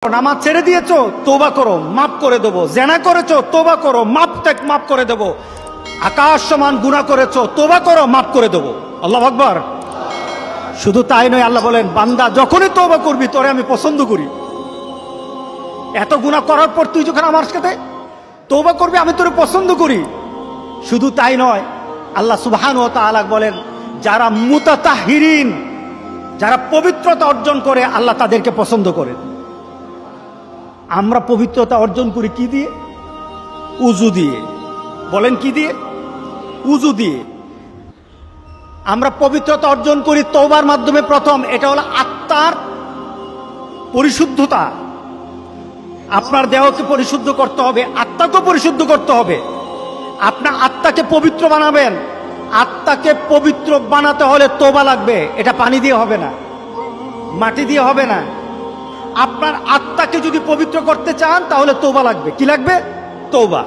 নামাজ ছেড়ে দিয়েছো, তওবা করো, মাফ করে দেবো। জেনা করেছো, তওবা করো, মাফ করে দেবো। আকাশ সমান গুনাহ করেছো, তওবা করো, মাফ করে দেবো। আল্লাহু আকবার। শুধু তাই নয়, আল্লাহ বলেন বান্দা যখনই তওবা করবি তোরে আমি পছন্দ করি। এত গুনাহ করার পর তুই যখন আমার সাথে তওবা করবি আমি তোরে পছন্দ করি। শুধু তাই নয়, আল্লাহ সুবহানাহু ওয়া তাআলা বলেন যারা মুতাতাহহিরিন, যারা পবিত্রতা অর্জন করে আল্লাহ তাদেরকে পছন্দ করেন। আমরা পবিত্রতা অর্জন করি কি দিয়ে? উযু দিয়ে। বলেন কি দিয়ে? উযু দিয়ে। আমরা পবিত্রতা অর্জন করি তওবার মাধ্যমে। প্রথম এটা হলো আত্মার পরিশুদ্ধতা। আপনার দেহকে পরিশুদ্ধ করতে হবে, আত্মাকে পরিশুদ্ধ করতে হবে। আপনার আত্মাকে পবিত্র বানাবেন। আত্মাকে পবিত্র বানাতে হলে তওবা লাগবে। এটা পানি দিয়ে হবে না, মাটি দিয়ে হবে না। আপনার আত্মাকে যদি পবিত্র করতে চান তাহলে তওবা লাগবে। কি লাগবে? তওবা।